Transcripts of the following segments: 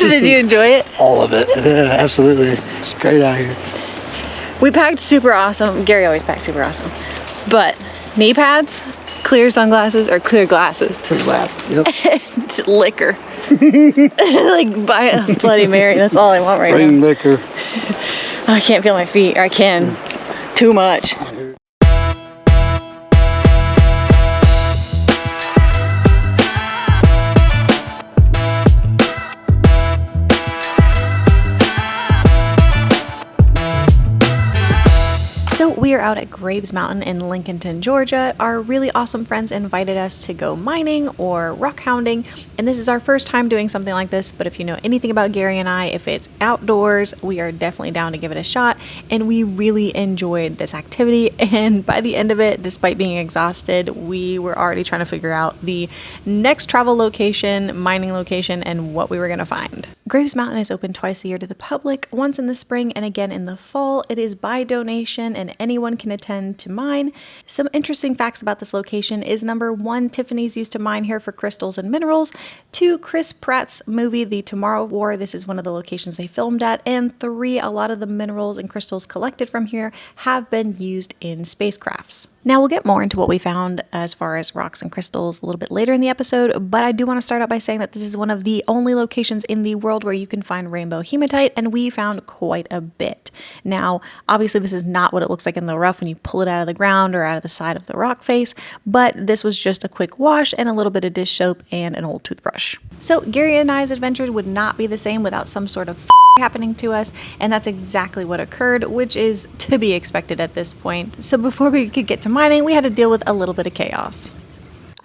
Did you enjoy it? All of it. Yeah, absolutely. It's great out here. We packed super awesome. Gary always packs super awesome. But knee pads, clear sunglasses, or clear glasses. Clear glass. Yep. Liquor. Like buy a Bloody Mary. That's all I want right Bring now. liquor. I can't feel my feet. Or I can. Too much. So we are out at Graves Mountain in Lincolnton, Georgia. Our really awesome friends invited us to go mining or rockhounding, and this is our first time doing something like this, but if you know anything about Gary and I, if it's outdoors, we are definitely down to give it a shot, and we really enjoyed this activity, and by the end of it, despite being exhausted, we were already trying to figure out the next travel location, mining location, and what we were going to find. Graves Mountain is open twice a year to the public, once in the spring and again in the fall. It is by donation and anyone can attend to mine. Some interesting facts about this location is number 1, Tiffany's used to mine here for crystals and minerals. 2, Chris Pratt's movie The Tomorrow War, this is one of the locations they filmed at. And 3, a lot of the minerals and crystals collected from here have been used in spacecrafts. Now we'll get more into what we found as far as rocks and crystals a little bit later in the episode, but I do want to start out by saying that this is one of the only locations in the world where you can find rainbow hematite, and we found quite a bit. Now, obviously this is not what it looks like in the rough when you pull it out of the ground or out of the side of the rock face, but this was just a quick wash and a little bit of dish soap and an old toothbrush. So Gary and I's adventure would not be the same without some sort of happening to us, and that's exactly what occurred, which is to be expected at this point. So before we could get to mining, we had to deal with a little bit of chaos.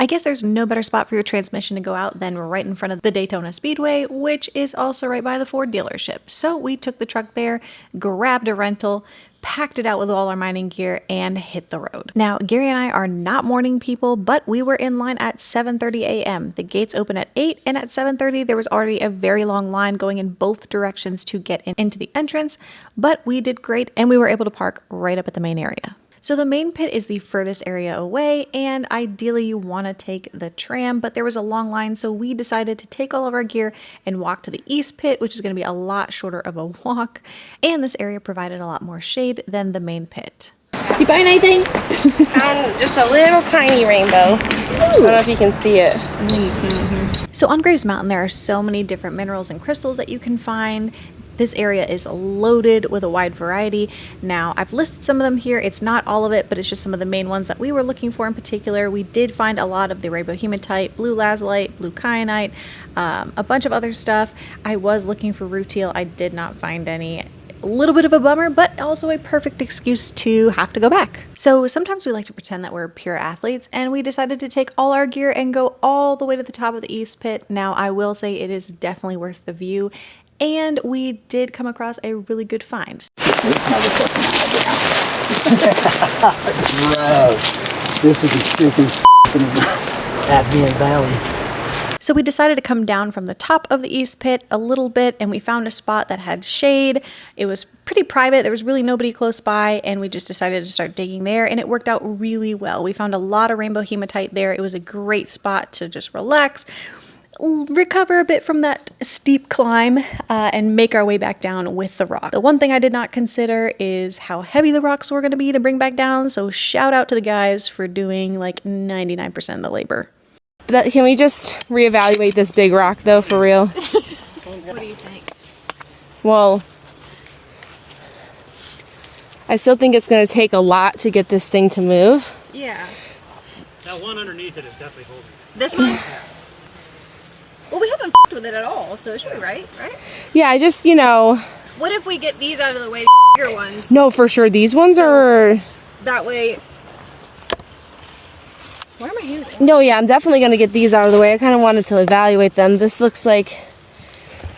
I guess there's no better spot for your transmission to go out than right in front of the Daytona Speedway, which is also right by the Ford dealership. So we took the truck there, grabbed a rental, packed it out with all our mining gear, and hit the road. Now, Gary and I are not morning people, but we were in line at 7:30 a.m. The gates open at 8, and at 7:30 there was already a very long line going in both directions to get into the entrance, but we did great, and we were able to park right up at the main area. So the main pit is the furthest area away, and ideally you want to take the tram, but there was a long line, so we decided to take all of our gear and walk to the east pit, which is going to be a lot shorter of a walk, and this area provided a lot more shade than the main pit. Did you find anything? Found just a little tiny rainbow. Ooh. I don't know if you can see it. I think you can. So on Graves Mountain there are so many different minerals and crystals that you can find. This area is loaded with a wide variety. Now, I've listed some of them here. It's not all of it, but it's just some of the main ones that we were looking for in particular. We did find a lot of the rainbow hematite, blue lazulite, blue kyanite, a bunch of other stuff. I was looking for rutile. I did not find any. A little bit of a bummer, but also a perfect excuse to have to go back. So sometimes we like to pretend that we're pure athletes, and we decided to take all our gear and go all the way to the top of the east pit. Now, I will say it is definitely worth the view, and we did come across a really good find. Gross. This is a stinking Afghan Valley. So we decided to come down from the top of the east pit a little bit, and we found a spot that had shade. It was pretty private. There was really nobody close by, and we just decided to start digging there, and it worked out really well. We found a lot of rainbow hematite there. It was a great spot to just relax, recover a bit from that steep climb, and make our way back down with the rock. The one thing I did not consider is how heavy the rocks were going to be to bring back down, so shout out to the guys for doing like 99% of the labor. Can we just reevaluate this big rock though, for real? What do you think? Well, I still think it's going to take a lot to get this thing to move. Yeah. That one underneath it is definitely holding it. This one? Well, we haven't f***ed with it at all, so it should be right? Yeah, I just, you know... What if we get these out of the way, bigger ones? No, for sure. These ones are... That way... What am I using? No, yeah, I'm definitely going to get these out of the way. I kind of wanted to evaluate them. This looks like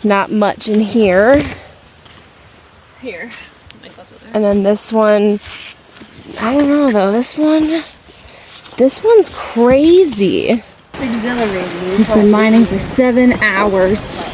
not much in here. Here. And then this one... I don't know, though. This one's crazy. It's exhilarating. We've been mining for 7 hours.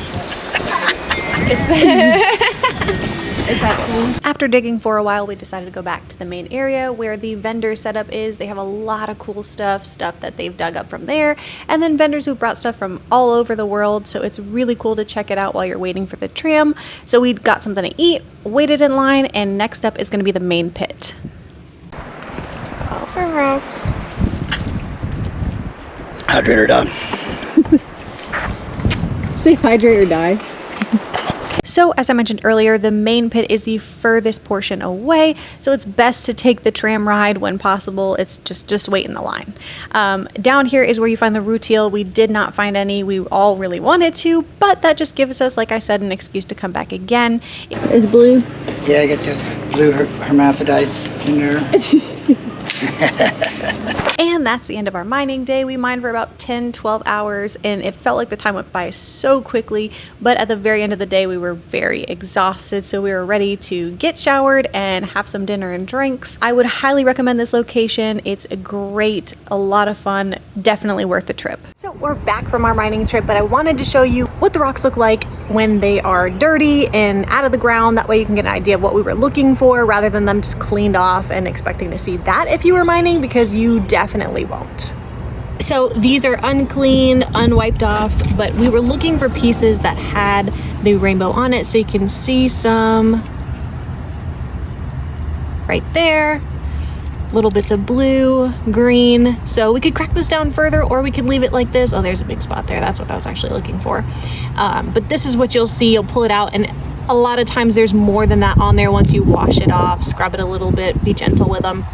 After digging for a while, we decided to go back to the main area where the vendor setup is. They have a lot of cool stuff that they've dug up from there, and then vendors who brought stuff from all over the world, so it's really cool to check it out while you're waiting for the tram. So we got something to eat, waited in line, and next up is going to be the main pit. All for rocks. Hydrate or die. Say hydrate or die. So as I mentioned earlier, the main pit is the furthest portion away, so it's best to take the tram ride when possible. It's just wait in the line. Down here is where you find the rutile. We did not find any. We all really wanted to, but that just gives us, like I said, an excuse to come back again. Is blue? Yeah, I got the blue hermaphrodites in there. And that's the end of our mining day. We mined for about 10-12 hours, and it felt like the time went by so quickly, but at the very end of the day we were very exhausted, so we were ready to get showered and have some dinner and drinks. I would highly recommend this location. It's great, a lot of fun, definitely worth the trip. So we're back from our mining trip, but I wanted to show you what the rocks look like when they are dirty and out of the ground. That way you can get an idea of what we were looking for rather than them just cleaned off and expecting to see that if you were mining, because you definitely won't. So these are unclean, unwiped off, but we were looking for pieces that had the rainbow on it, so you can see some right there, little bits of blue, green. So we could crack this down further, or we could leave it like this. Oh, there's a big spot there. That's what I was actually looking for. But this is what you'll see. You'll pull it out, and a lot of times there's more than that on there once you wash it off, scrub it a little bit, be gentle with them.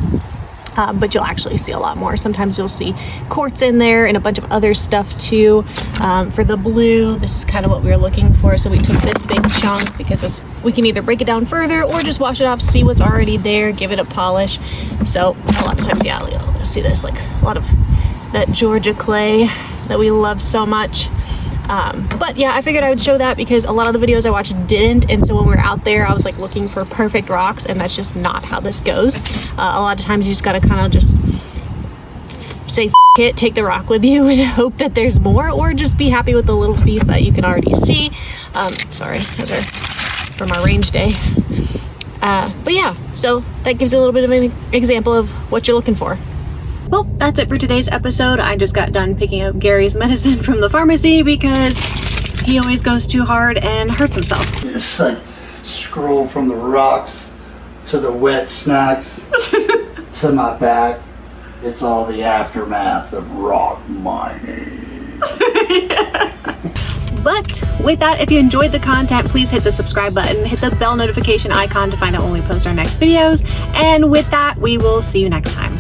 But you'll actually see a lot more. Sometimes you'll see quartz in there and a bunch of other stuff too. For the blue, this is kind of what we were looking for. So we took this big chunk because we can either break it down further or just wash it off, see what's already there, give it a polish. So a lot of times, yeah, you'll see this, like a lot of that Georgia clay that we love so much. But yeah, I figured I would show that because a lot of the videos I watched didn't, and so when we were out there I was like looking for perfect rocks, and that's just not how this goes. A lot of times you just gotta kind of just say F it, take the rock with you and hope that there's more, or just be happy with the little piece that you can already see. Sorry, those are from our range day. But yeah, so that gives you a little bit of an example of what you're looking for. Well, that's it for today's episode. I just got done picking up Gary's medicine from the pharmacy because he always goes too hard and hurts himself. It's like scroll from the rocks to the wet snacks to my back. It's all the aftermath of rock mining. But with that, if you enjoyed the content, please hit the subscribe button, hit the bell notification icon to find out when we post our next videos. And with that, we will see you next time.